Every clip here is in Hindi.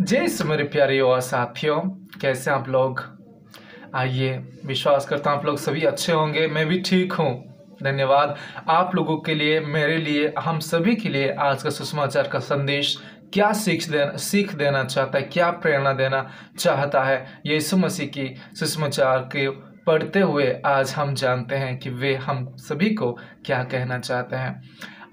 जय सो मेरे प्यारे युवा साथियों, कैसे आप लोग। आइए, विश्वास करता हूँ आप लोग सभी अच्छे होंगे। मैं भी ठीक हूँ। धन्यवाद आप लोगों के लिए, मेरे लिए, हम सभी के लिए आज का सुसमाचार का संदेश क्या सीख देना चाहता है, क्या प्रेरणा देना चाहता है। यीशु मसीह की सुसमाचार के पढ़ते हुए आज हम जानते हैं कि वे हम सभी को क्या कहना चाहते हैं।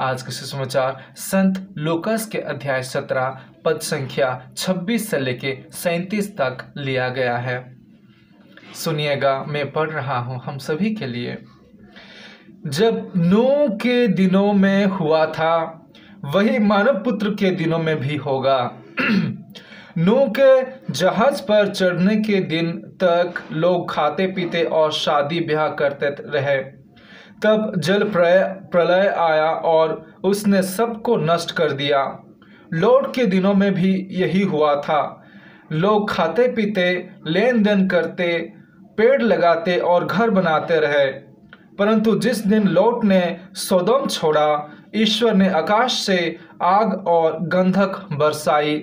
आज का सुसमाचार संत लूकास के अध्याय 17 पद संख्या 26 से लेके 37 तक लिया गया है। सुनिएगा, मैं पढ़ रहा हूं हम सभी के लिए। जब नूह के दिनों में हुआ था, वही मानव पुत्र के दिनों में भी होगा। नूह के जहाज पर चढ़ने के दिन तक लोग खाते पीते और शादी ब्याह करते रहे। तब जल प्रलय आया और उसने सबको नष्ट कर दिया। लौट के दिनों में भी यही हुआ था। लोग खाते पीते, लेन देन करते, पेड़ लगाते और घर बनाते रहे। परंतु जिस दिन लौट ने सोदोम छोड़ा, ईश्वर ने आकाश से आग और गंधक बरसाई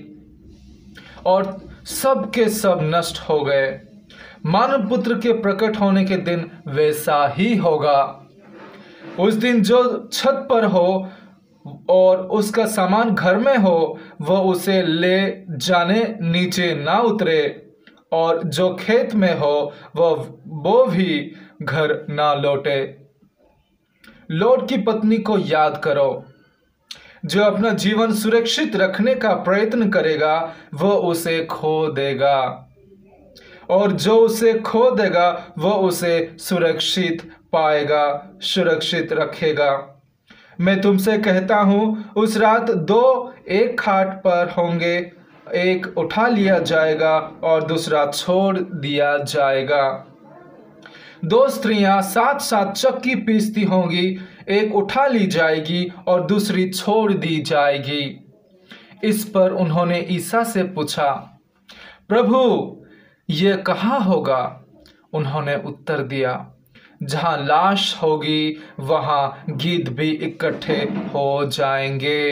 और सब के सब नष्ट हो गए। मानव पुत्र के प्रकट होने के दिन वैसा ही होगा। उस दिन जो छत पर हो और उसका सामान घर में हो, वह उसे ले जाने नीचे ना उतरे, और जो खेत में हो वह वो भी घर ना लौटे। लौट की पत्नी को याद करो। जो अपना जीवन सुरक्षित रखने का प्रयत्न करेगा, वह उसे खो देगा, और जो उसे खो देगा वह उसे सुरक्षित पाएगा, सुरक्षित रखेगा। मैं तुमसे कहता हूं, उस रात दो एक खाट पर होंगे, एक उठा लिया जाएगा और दूसरा छोड़ दिया जाएगा। दो स्त्रियां साथ साथ चक्की पीसती होंगी, एक उठा ली जाएगी और दूसरी छोड़ दी जाएगी। इस पर उन्होंने ईसा से पूछा, प्रभु, ये कहाँ होगा? उन्होंने उत्तर दिया, जहां लाश होगी वहां गीध भी इकट्ठे हो जाएंगे।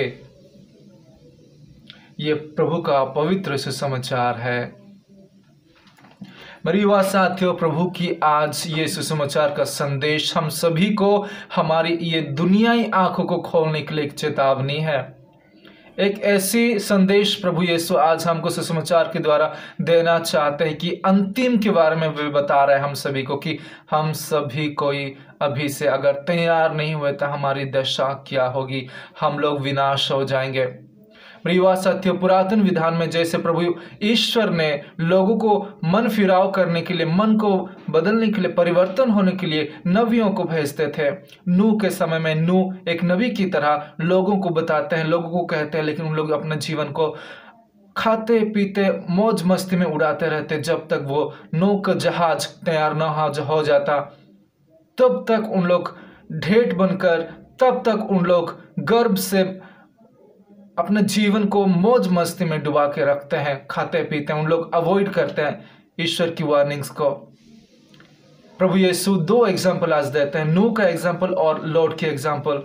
ये प्रभु का पवित्र सुसमाचार है। मेरे युवा साथियों, प्रभु की आज ये सुसमाचार का संदेश हम सभी को, हमारी ये दुनियाई आंखों को खोलने के लिए एक चेतावनी है। एक ऐसी संदेश प्रभु यीशु आज हमको सुसमाचार के द्वारा देना चाहते हैं कि अंतिम के बारे में वे बता रहे हैं हम सभी को कि हम सभी कोई अभी से अगर तैयार नहीं हुए तो हमारी दशा क्या होगी, हम लोग विनाश हो जाएंगे। मेरे युवा साथियों, पुरातन विधान में जैसे प्रभु ईश्वर ने लोगों को मन फिराव करने के लिए, मन को बदलने के लिए, परिवर्तन होने के लिए नबियों को भेजते थे। नूह के समय में नूह एक नबी की तरह लोगों को बताते हैं, लोगों को कहते हैं, लेकिन उन लोग अपने जीवन को खाते पीते मौज मस्ती में उड़ाते रहते। जब तक वो नूह का जहाज तैयार न हो जाता, तब तक उन लोग ढेठ बनकर, तब तक उन लोग गर्व से अपने जीवन को मौज मस्ती में डुबा के रखते हैं, खाते पीते हैं, उन लोग अवॉइड करते हैं ईश्वर की वार्निंग्स को। प्रभु यीशु दो एग्जाम्पल आज देते हैं, नूह का एग्जाम्पल और लॉर्ड की एग्जाम्पल,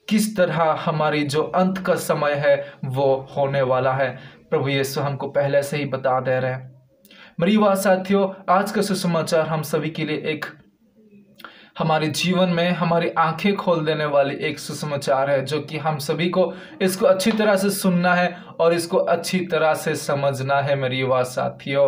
किस तरह हमारी जो अंत का समय है वो होने वाला है। प्रभु यीशु हमको पहले से ही बता दे रहे हैं। मेरी युवा साथियों, आज का सुसमाचार हम सभी के लिए एक हमारे जीवन में हमारी आंखें खोल देने वाली एक सुसमाचार है, जो कि हम सभी को इसको अच्छी तरह से सुनना है और इसको अच्छी तरह से समझना है। मेरी युवा साथियों,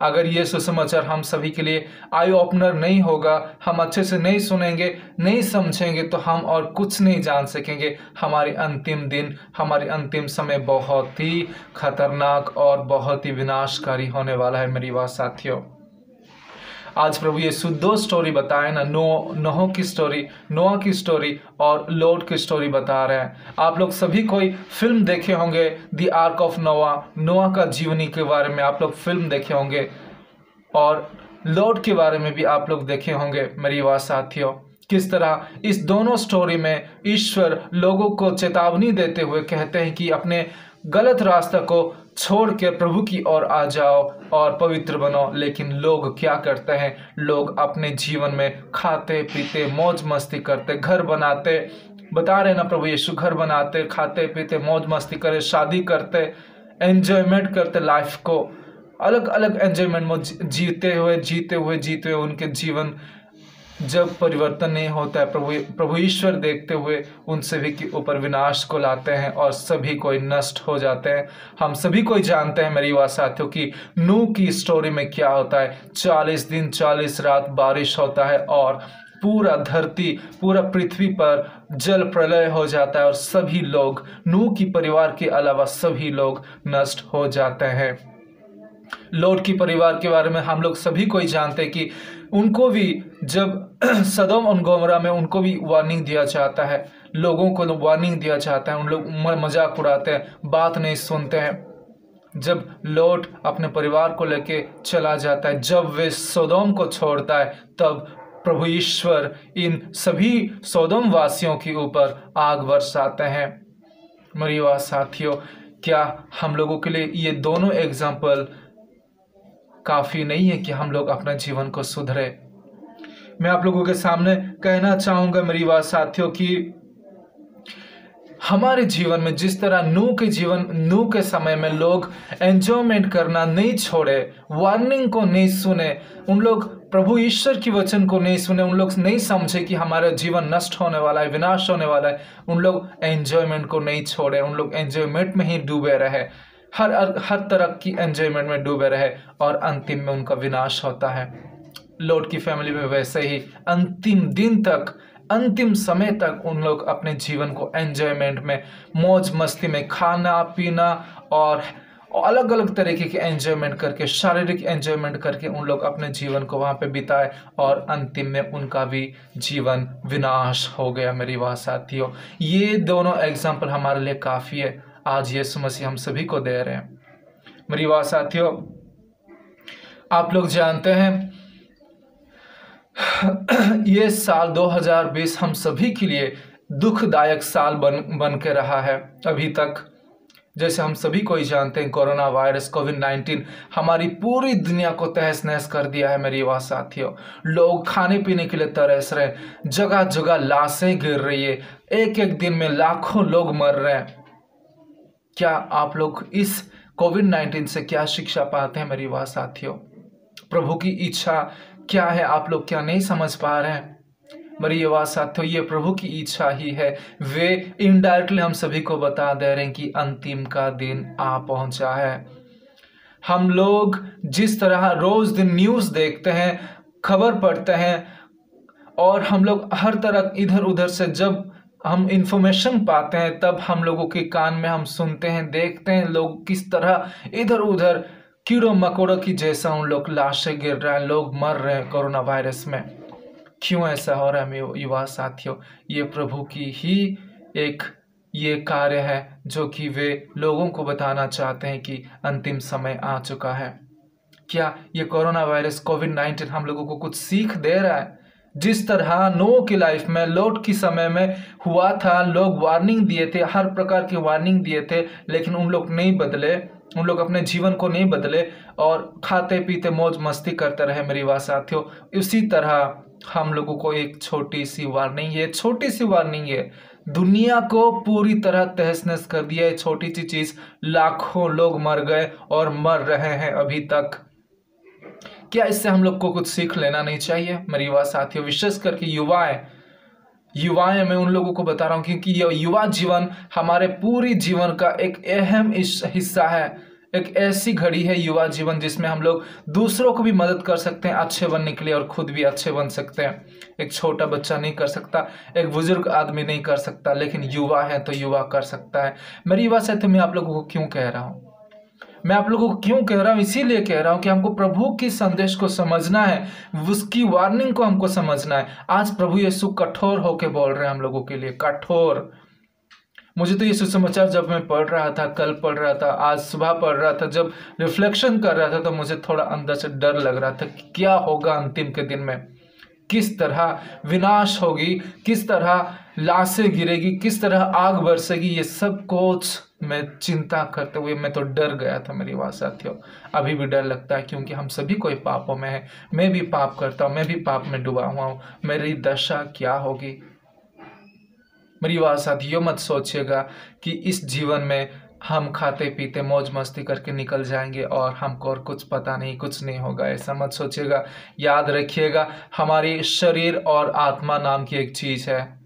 अगर ये सुसमाचार हम सभी के लिए आई ओपनर नहीं होगा, हम अच्छे से नहीं सुनेंगे, नहीं समझेंगे, तो हम और कुछ नहीं जान सकेंगे। हमारे अंतिम दिन, हमारे अंतिम समय बहुत ही खतरनाक और बहुत ही विनाशकारी होने वाला है। मेरी युवा साथियों, आज प्रभु यीशु दो स्टोरी बताए ना, नोह की स्टोरी, नोआ की स्टोरी और लॉर्ड की स्टोरी बता रहे हैं। आप लोग सभी कोई फिल्म देखे होंगे, द आर्क ऑफ नोआ, नोआ का जीवनी के बारे में आप लोग फिल्म देखे होंगे, और लॉर्ड के बारे में भी आप लोग देखे होंगे। मेरी युवा साथियों, किस तरह इस दोनों स्टोरी में ईश्वर लोगों को चेतावनी देते हुए कहते हैं कि अपने गलत रास्ता को छोड़ के प्रभु की ओर आ जाओ और पवित्र बनो। लेकिन लोग क्या करते हैं? लोग अपने जीवन में खाते पीते मौज मस्ती करते, घर बनाते, बता रहे ना प्रभु यीशु, घर बनाते, खाते पीते मौज मस्ती करे, शादी करते, एंजॉयमेंट करते लाइफ को, अलग अलग एंजॉयमेंट में जीते हुए उनके जीवन जब परिवर्तन नहीं होता है, प्रभु ईश्वर देखते हुए उन सभी के ऊपर विनाश को लाते हैं और सभी कोई नष्ट हो जाते हैं। हम सभी कोई जानते हैं मेरे युवा साथियों की नूह की स्टोरी में क्या होता है। 40 दिन 40 रात बारिश होता है और पूरा धरती, पूरा पृथ्वी पर जल प्रलय हो जाता है और सभी लोग, नूह की परिवार के अलावा सभी लोग नष्ट हो जाते हैं। लोट की परिवार के बारे में हम लोग सभी कोई जानते हैं कि उनको भी जब सदोम और गोमरा में उनको भी वार्निंग दिया जाता है, लोगों को वार्निंग दिया जाता है, उन लोग मजाक उड़ाते हैं, बात नहीं सुनते हैं। जब लोट अपने परिवार को लेके चला जाता है, जब वे सदोम को छोड़ता है, तब प्रभु ईश्वर इन सभी सदोम वासियों के ऊपर आग बरसाते हैं। मेरे युवा साथियों, क्या हम लोगों के लिए ये दोनों एग्जाम्पल काफ़ी नहीं है कि हम लोग अपने जीवन को सुधरे? मैं आप लोगों के सामने कहना चाहूँगा मेरी बात साथियों कि हमारे जीवन में जिस तरह नूह के समय में लोग एंजॉयमेंट करना नहीं छोड़े, वार्निंग को नहीं सुने, उन लोग प्रभु ईश्वर की वचन को नहीं सुने, उन लोग नहीं समझे कि हमारा जीवन नष्ट होने वाला है, विनाश होने वाला है, उन लोग एंजॉयमेंट को नहीं छोड़े, उन लोग एंजॉयमेंट में ही डूबे रहे, हर तरह की एंजॉयमेंट में डूबे रहे और अंतिम में उनका विनाश होता है। लोट की फैमिली में वैसे ही अंतिम दिन तक, अंतिम समय तक उन लोग अपने जीवन को एंजॉयमेंट में, मौज मस्ती में, खाना पीना और अलग अलग तरीके के एंजॉयमेंट करके, शारीरिक एंजॉयमेंट करके उन लोग अपने जीवन को वहाँ पे बिताए और अंतिम में उनका भी जीवन विनाश हो गया। मेरी बात साथियों, ये दोनों एग्जाम्पल हमारे लिए काफ़ी है, आज यीशु मसीह हम सभी को दे रहे हैं। मेरी बात साथियों, आप लोग जानते हैं ये साल 2020 हम सभी के लिए दुखदायक साल बन के रहा है अभी तक। जैसे हम सभी को ही जानते हैं, कोरोना वायरस कोविड-19 हमारी पूरी दुनिया को तहस नहस कर दिया है। मेरी बात साथियों, लोग खाने पीने के लिए तरस रहे, जगह जगह लाशें गिर रही है, एक एक दिन में लाखों लोग मर रहे हैं। क्या आप लोग इस कोविड-19 से क्या शिक्षा पाते हैं? मेरी बात साथियों, प्रभु की इच्छा क्या है आप लोग क्या नहीं समझ पा रहे हैं? मेरी ये बात साथियों, ये प्रभु की इच्छा ही है। वे इनडायरेक्टली हम सभी को बता दे रहे हैं कि अंतिम का दिन आ पहुंचा है। हम लोग जिस तरह रोज दिन न्यूज़ देखते हैं, खबर पढ़ते हैं और हम लोग हर तरह इधर उधर से जब हम इंफॉर्मेशन पाते हैं, तब हम लोगों के कान में हम सुनते हैं, देखते हैं लोग किस तरह इधर उधर कीड़ों मकोड़ों की जैसा उन लोग लाशें गिर रहा है, लोग मर रहे हैं कोरोना वायरस में। क्यों ऐसा हो रहा है मेरे युवा साथियों? ये प्रभु की ही एक ये कार्य है जो कि वे लोगों को बताना चाहते हैं कि अंतिम समय आ चुका है। क्या ये कोरोना वायरस कोविड-19 हम लोगों को कुछ सीख दे रहा है? जिस तरह नूह की लाइफ में, लोट की समय में हुआ था, लोग वार्निंग दिए थे, हर प्रकार की वार्निंग दिए थे, लेकिन उन लोग नहीं बदले, उन लोग अपने जीवन को नहीं बदले और खाते पीते मौज मस्ती करते रहे। मेरी बात साथियों, उसी तरह हम लोगों को एक छोटी सी वार्निंग है, छोटी सी वार्निंग है, दुनिया को पूरी तरह तहस नहस कर दिया है। छोटी सी चीज, लाखों लोग मर गए और मर रहे हैं अभी तक। क्या इससे हम लोग को कुछ सीख लेना नहीं चाहिए? मेरी बात साथियों, विशेष करके युवाएं मैं उन लोगों को बता रहा हूं क्योंकि ये युवा जीवन हमारे पूरी जीवन का एक अहम हिस्सा है। एक ऐसी घड़ी है युवा जीवन जिसमें हम लोग दूसरों को भी मदद कर सकते हैं अच्छे बनने के लिए और खुद भी अच्छे बन सकते हैं। एक छोटा बच्चा नहीं कर सकता, एक बुजुर्ग आदमी नहीं कर सकता, लेकिन युवा है तो युवा कर सकता है। मेरी बात से तो मैं आप लोगों को क्यों कह रहा हूँ? मैं आप लोगों को क्यों कह रहा हूँ? इसीलिए कह रहा हूँ कि हमको प्रभु की संदेश को समझना है, उसकी वार्निंग को हमको समझना है। आज प्रभु यीशु कठोर होके बोल रहे हैं हम लोगों के लिए, कठोर। मुझे तो ये सुसमाचार जब मैं पढ़ रहा था, कल पढ़ रहा था, आज सुबह पढ़ रहा था, जब रिफ्लेक्शन कर रहा था, तो मुझे थोड़ा अंदर से डर लग रहा था कि क्या होगा अंतिम के दिन में, किस तरह विनाश होगी, किस तरह लाशें गिरेगी, किस तरह आग बरसेगी। ये सब कुछ मैं चिंता करते हुए मैं तो डर गया था। मेरी बात साथियों, अभी भी डर लगता है क्योंकि हम सभी कोई पापों में है। मैं भी पाप करता हूँ, मैं भी पाप में डूबा हुआ हूँ। मेरी दशा क्या होगी? मेरी बात साथियों, मत सोचिएगा कि इस जीवन में हम खाते पीते मौज मस्ती करके निकल जाएंगे और हमको और कुछ पता नहीं, कुछ नहीं होगा, ऐसा मत सोचिएगा। याद रखिएगा, हमारी शरीर और आत्मा नाम की एक चीज़ है।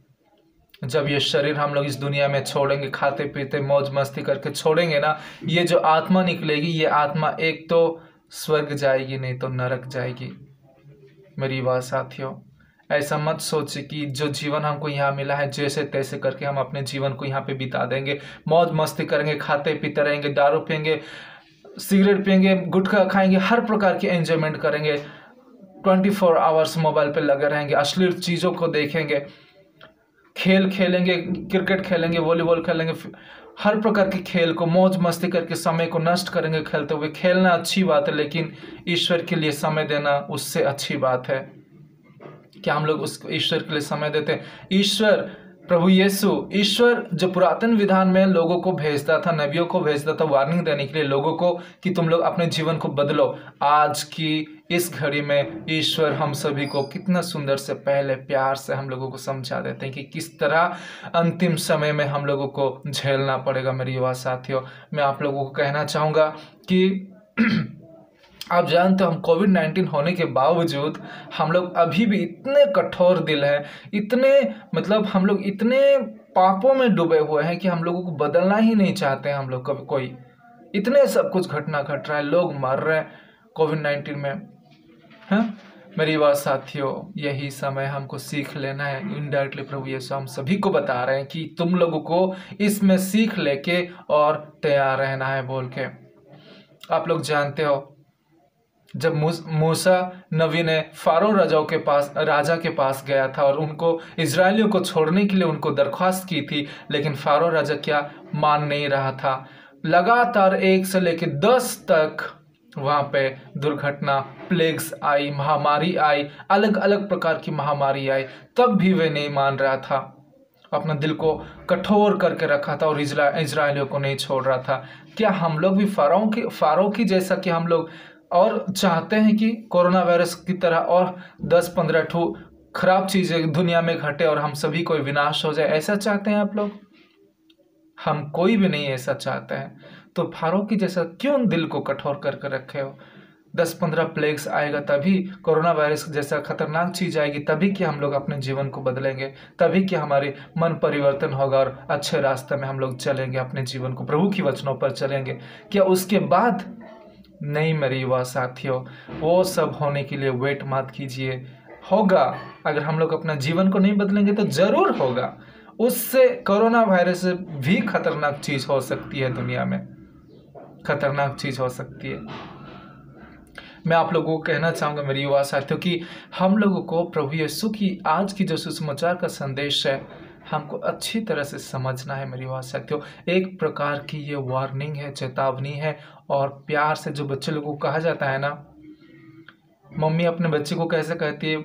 जब ये शरीर हम लोग इस दुनिया में छोड़ेंगे, खाते पीते मौज मस्ती करके छोड़ेंगे ना, ये जो आत्मा निकलेगी, ये आत्मा एक तो स्वर्ग जाएगी, नहीं तो नरक जाएगी। मेरी बात साथियों, ऐसा मत सोचिए कि जो जीवन हमको यहाँ मिला है जैसे तैसे करके हम अपने जीवन को यहाँ पे बिता देंगे, मौज मस्ती करेंगे, खाते पीते रहेंगे, दारू पियेंगे, सिगरेट पियेंगे, गुटखा खाएंगे, हर प्रकार की एंजॉयमेंट करेंगे, 24 आवर्स मोबाइल पे लगे रहेंगे, अश्लील चीज़ों को देखेंगे, खेल खेलेंगे, क्रिकेट खेलेंगे, वॉलीबॉल खेलेंगे, हर प्रकार के खेल को मौज मस्ती करके समय को नष्ट करेंगे खेलते हुए। खेलना अच्छी बात है, लेकिन ईश्वर के लिए समय देना उससे अच्छी बात है। क्या हम लोग उस ईश्वर के लिए समय देते हैं? ईश्वर, प्रभु यीशु, ईश्वर जो पुरातन विधान में लोगों को भेजता था, नबियों को भेजता था वार्निंग देने के लिए लोगों को कि तुम लोग अपने जीवन को बदलो, आज की इस घड़ी में ईश्वर हम सभी को कितना सुंदर से पहले प्यार से हम लोगों को समझा देते हैं कि किस तरह अंतिम समय में हम लोगों को झेलना पड़ेगा। मेरी युवा साथियों, मैं आप लोगों को कहना चाहूँगा कि आप जानते हो, हम कोविड-19 होने के बावजूद हम लोग अभी भी इतने कठोर दिल हैं, इतने मतलब हम लोग इतने पापों में डूबे हुए हैं कि हम लोगों को बदलना ही नहीं चाहते हैं। हम लोग कभी कोई, इतने सब कुछ घटना घट रहा है, लोग मर रहे हैं कोविड-19 में। हाँ, मेरी बात साथियों, यही समय हमको सीख लेना है। इनडायरेक्टली प्रभु यीशु हम सभी को बता रहे हैं कि तुम लोगों को इसमें सीख लेके और तैयार रहना है बोल के। आप लोग जानते हो, जब मूसा नबी ने फारो राजा के पास गया था और उनको इजरायलियों को छोड़ने के लिए उनको दरख्वास्त की थी, लेकिन फारो राजा क्या मान नहीं रहा था। लगातार 1 से लेकर 10 तक वहाँ पे दुर्घटना, प्लेग्स आई, महामारी आई, अलग अलग प्रकार की महामारी आई, तब भी वे नहीं मान रहा था, अपना दिल को कठोर करके रखा था और इजरायलियों को नहीं छोड़ रहा था। क्या हम लोग भी फारो की जैसा कि हम लोग और चाहते हैं कि कोरोना वायरस की तरह और 10-15 ठो खराब चीज़ें दुनिया में घटे और हम सभी कोई विनाश हो जाए? ऐसा चाहते हैं आप लोग? हम कोई भी नहीं ऐसा चाहते हैं। तो फारो की जैसा क्यों दिल को कठोर करके रखे हो? 10-15 प्लेग्स आएगा तभी, कोरोना वायरस जैसा खतरनाक चीज़ आएगी तभी कि हम लोग अपने जीवन को बदलेंगे, तभी कि हमारे मन परिवर्तन होगा और अच्छे रास्ते में हम लोग चलेंगे, अपने जीवन को प्रभु की वचनों पर चलेंगे। क्या उसके बाद? नहीं मेरे युवा साथियों, वो सब होने के लिए वेट मत कीजिए। होगा, अगर हम लोग अपना जीवन को नहीं बदलेंगे तो जरूर होगा। उससे कोरोना वायरस भी खतरनाक चीज़ हो सकती है, दुनिया में खतरनाक चीज़ हो सकती है। मैं आप लोगों को कहना चाहूँगा मेरे युवा साथियों कि हम लोगों को प्रभु यीशु की आज की जो सुसमाचार का संदेश है, हमको अच्छी तरह से समझना है मेरी बात साथियों। एक प्रकार की ये वार्निंग है, चेतावनी है, और प्यार से जो बच्चे लोगों को कहा जाता है ना, मम्मी अपने बच्चे को कैसे कहती है,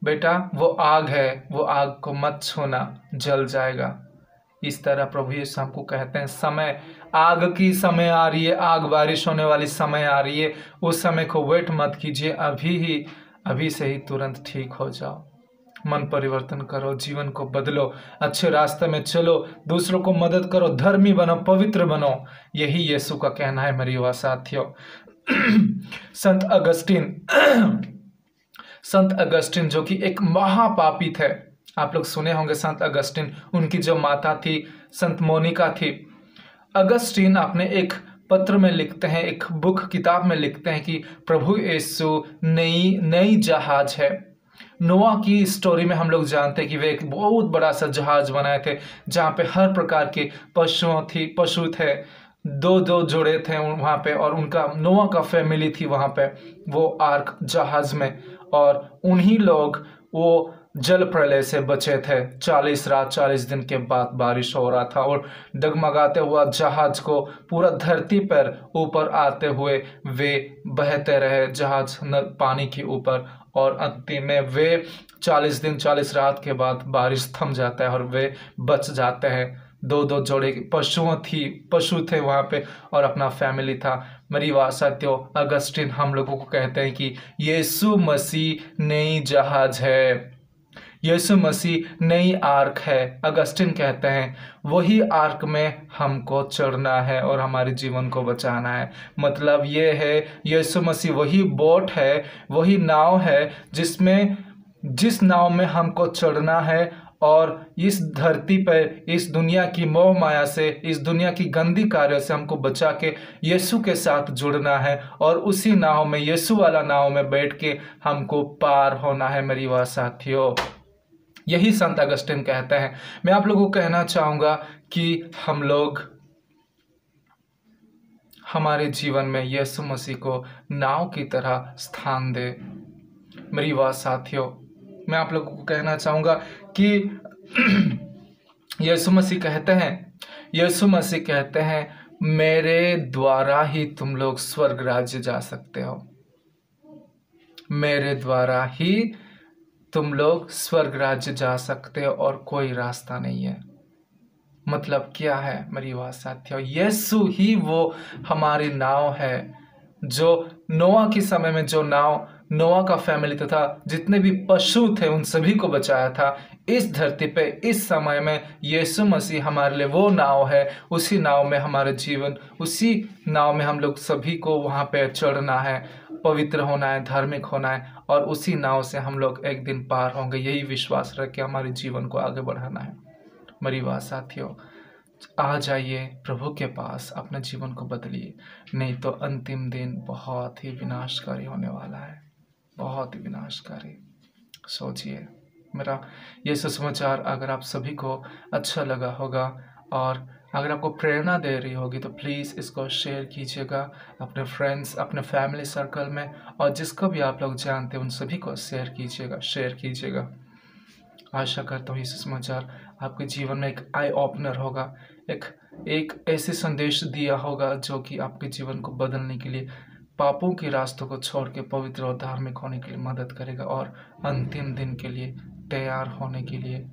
बेटा वो आग है, वो आग को मत छूना, जल जाएगा। इस तरह प्रभु यीशु हमको कहते हैं, समय आग की समय आ रही है, आग बारिश होने वाली समय आ रही है, उस समय को वेट मत कीजिए, अभी से ही तुरंत ठीक हो जाओ, मन परिवर्तन करो, जीवन को बदलो, अच्छे रास्ते में चलो, दूसरों को मदद करो, धर्मी बनो, पवित्र बनो। यही यीशु का कहना है मेरे युवा साथियों। संत अगस्टिन जो कि एक महापापी थे, आप लोग सुने होंगे संत अगस्टिन। उनकी जो माता थी संत मोनिका थी। अगस्टिन अपने एक पत्र में लिखते हैं, एक बुक किताब में लिखते हैं कि प्रभु यीशु नई जहाज है। नोआ की स्टोरी में हम लोग जानते हैं कि वे एक बहुत बड़ा सा जहाज बनाए थे, जहाँ पे हर प्रकार के पशु थे, दो जोड़े थे वहाँ पे, और उनका नोआ का फैमिली थी वहाँ पे वो आर्क जहाज में, और उन्हीं लोग वो जल प्रलय से बचे थे। 40 रात 40 दिन के बाद बारिश हो रहा था और डगमगाते हुआ जहाज को पूरा धरती पर ऊपर आते हुए वे बहते रहे, जहाज पानी के ऊपर, और अंतिम में वे 40 दिन 40 रात के बाद बारिश थम जाता है और वे बच जाते हैं। दो जोड़े पशु थे वहाँ पे और अपना फैमिली था। मेरी बात साथियों, अगस्टिन हम लोगों को कहते हैं कि यीशु मसीह नई जहाज है। यीशु मसीह नई आर्क है। अगस्टिन कहते हैं वही आर्क में हमको चढ़ना है और हमारे जीवन को बचाना है। मतलब ये है यीशु मसीह वही बोट है, वही नाव है जिस नाव में हमको चढ़ना है और इस धरती पर इस दुनिया की मोह माया से, इस दुनिया की गंदी कार्यों से हमको बचा के यीशु के साथ जुड़ना है और उसी नाव में, यीशु वाला नाव में बैठ के हमको पार होना है मेरी वाह साथियों। यही संत अगस्टिन कहते हैं। मैं आप लोगों को कहना चाहूँगा कि हम लोग हमारे जीवन में यीशु मसीह को नाव की तरह स्थान दे मेरी वाह साथियों। मैं आप लोगों को कहना चाहूँगा कि यीशु मसीह कहते हैं मेरे द्वारा ही तुम लोग स्वर्ग राज्य जा सकते हो। मेरे द्वारा ही तुम लोग स्वर्ग राज्य जा सकते हो और कोई रास्ता नहीं है। मतलब क्या है मेरी बात साथियों? यीशु ही वो हमारी नाव है जो नोआ के समय में, जो नाव नोआ का फैमिली तथा जितने भी पशु थे उन सभी को बचाया था, इस धरती पे इस समय में यीशु मसीह हमारे लिए वो नाव है। उसी नाव में हमारे जीवन, उसी नाव में हम लोग सभी को वहाँ पे चढ़ना है, पवित्र होना है, धार्मिक होना है और उसी नाव से हम लोग एक दिन पार होंगे। यही विश्वास रख के हमारे जीवन को आगे बढ़ाना है मेरी बात साथियों। आ जाइए प्रभु के पास, अपने जीवन को बदलिए, नहीं तो अंतिम दिन बहुत ही विनाशकारी होने वाला है, बहुत ही विनाशकारी। सोचिए। मेरा ये सुसमाचार अगर आप सभी को अच्छा लगा होगा और अगर आपको प्रेरणा दे रही होगी तो प्लीज़ इसको शेयर कीजिएगा अपने फ्रेंड्स, अपने फैमिली सर्कल में, और जिसको भी आप लोग जानते हैं उन सभी को शेयर कीजिएगा। आशा करता हूँ ये सुसमाचार आपके जीवन में एक आई ओपनर होगा, एक ऐसे संदेश दिया होगा जो कि आपके जीवन को बदलने के लिए, पापों के रास्तों को छोड़ के पवित्र और धार्मिक होने के लिए मदद करेगा और अंतिम दिन के लिए तैयार होने के लिए,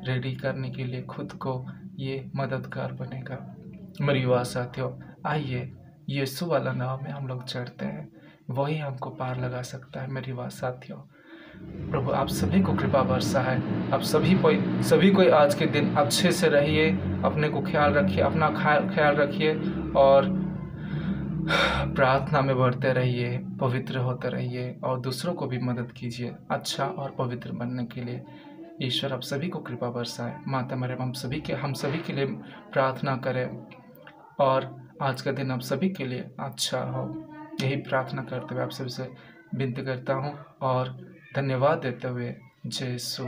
रेडी करने के लिए खुद को ये मददगार बनेगा। मेरी वाह साथियों, आइए यीशु वाला नाव में हम लोग चढ़ते हैं, वही हमको पार लगा सकता है। मेरी वाह साथियों, प्रभु आप सभी को कृपा वर्षा है। आप सभी कोई आज के दिन अच्छे से रहिए, अपने को ख्याल रखिए, अपना ख्याल रखिए और प्रार्थना में बढ़ते रहिए, पवित्र होते रहिए और दूसरों को भी मदद कीजिए अच्छा और पवित्र बनने के लिए। ईश्वर आप सभी को कृपा बरसाए। माता मरियम हम सभी के लिए प्रार्थना करें और आज का दिन आप सभी के लिए अच्छा हो। यही प्रार्थना करते हुए आप सभी से विनती करता हूँ और धन्यवाद देते हुए जय यीशु।